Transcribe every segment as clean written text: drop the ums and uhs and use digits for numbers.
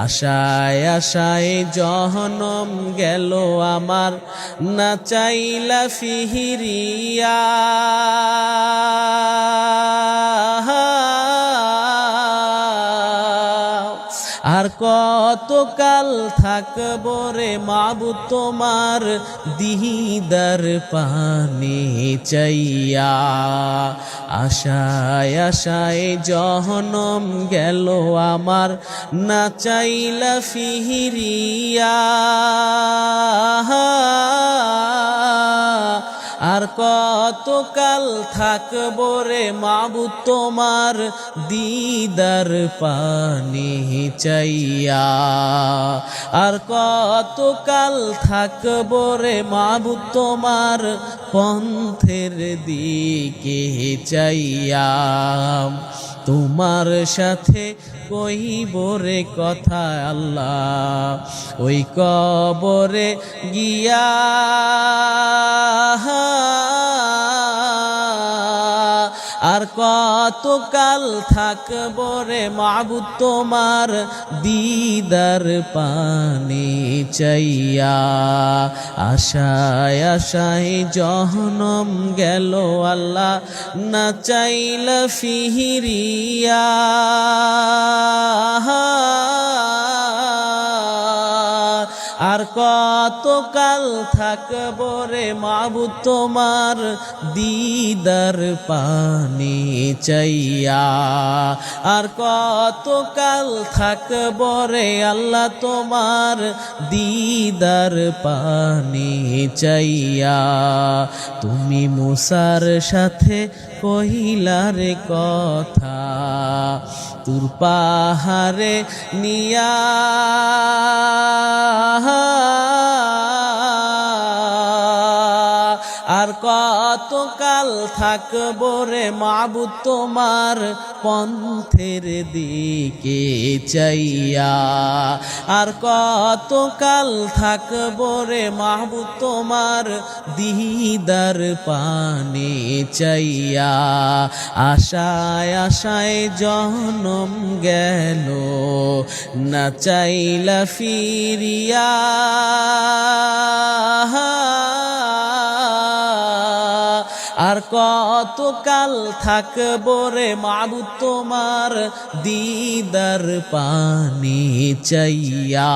আশায় আশায় জহনম গেল আমার, না চাইলা ফিরিয়া। আর কতকাল থাকবো রে মাবুদ তোমার দিদার পানে চাইয়া। আশায় আশায় জহনম গেল আমার, না চাইলা ফিরিয়া। আর কতকাল থাকবো রে মাবুদ তোমার দিদার পানে চাইয়া। আর কতকাল থাকবো রে মাবুদ তোমার পন্থের দিকে চাইয়া। তোমার সাথে কইব রে কথা আল্লাহ ওই কবরে গিয়া। আর কতকাল থাকবো রে মাবুদ তোমার দিদার পানে চাইয়া। আশায় আশায় জহনম গেল আল্লাহ, না চাইলা ফিরিয়া। আর কতকাল থাকবো রে মাবুদ তোমার দিদার পানে চাইয়া। আর কতকাল থাকবো রে আল্লাহ তোমার দিদার পানে চাইয়া। তুমি মুসার সাথে কহিলার কথা তুর পাহাড়ে নিয়া। আর কতকাল থাকবো রে মাবুদ তোমার পন্থের দিকে চাইয়া। আর কতকাল থাকবো রে মাবুদ তোমার দিদার পানে চাইয়া। আশায় আশায় জনম গেল, না চাইলা ফিরিয়া। আর কতকাল থাকবো রে মাবুদ তোমার দিদার পানে চাইয়া।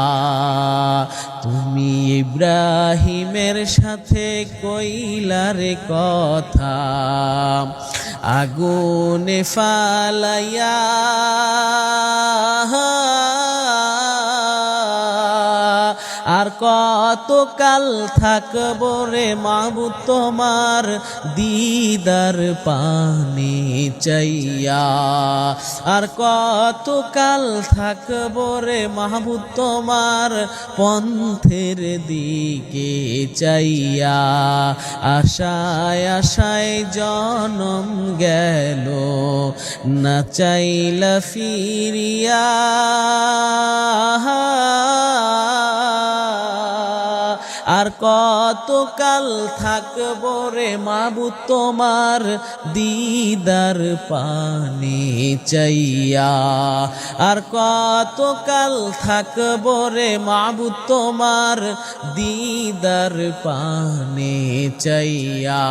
তুমি ইব্রাহিমের সাথে কইলার কথা আগুনে ফালাইয়া। আর কতকাল থাকবো রে মাবুদ তোমার দিদার পানে চাইয়া। আর কতকাল থাকবো রে মাবুদ তোমার পন্থের দিকে চাইয়া। আশায় আশায় জনম গেল, না চাইলা ফিরিয়া। আর কতকাল থাকবো রে মাবুদ তোমার দিদার পানে চাইয়া। আর কতকাল থাকবো রে মাবুদ তোমার দিদার পানে চাইয়া।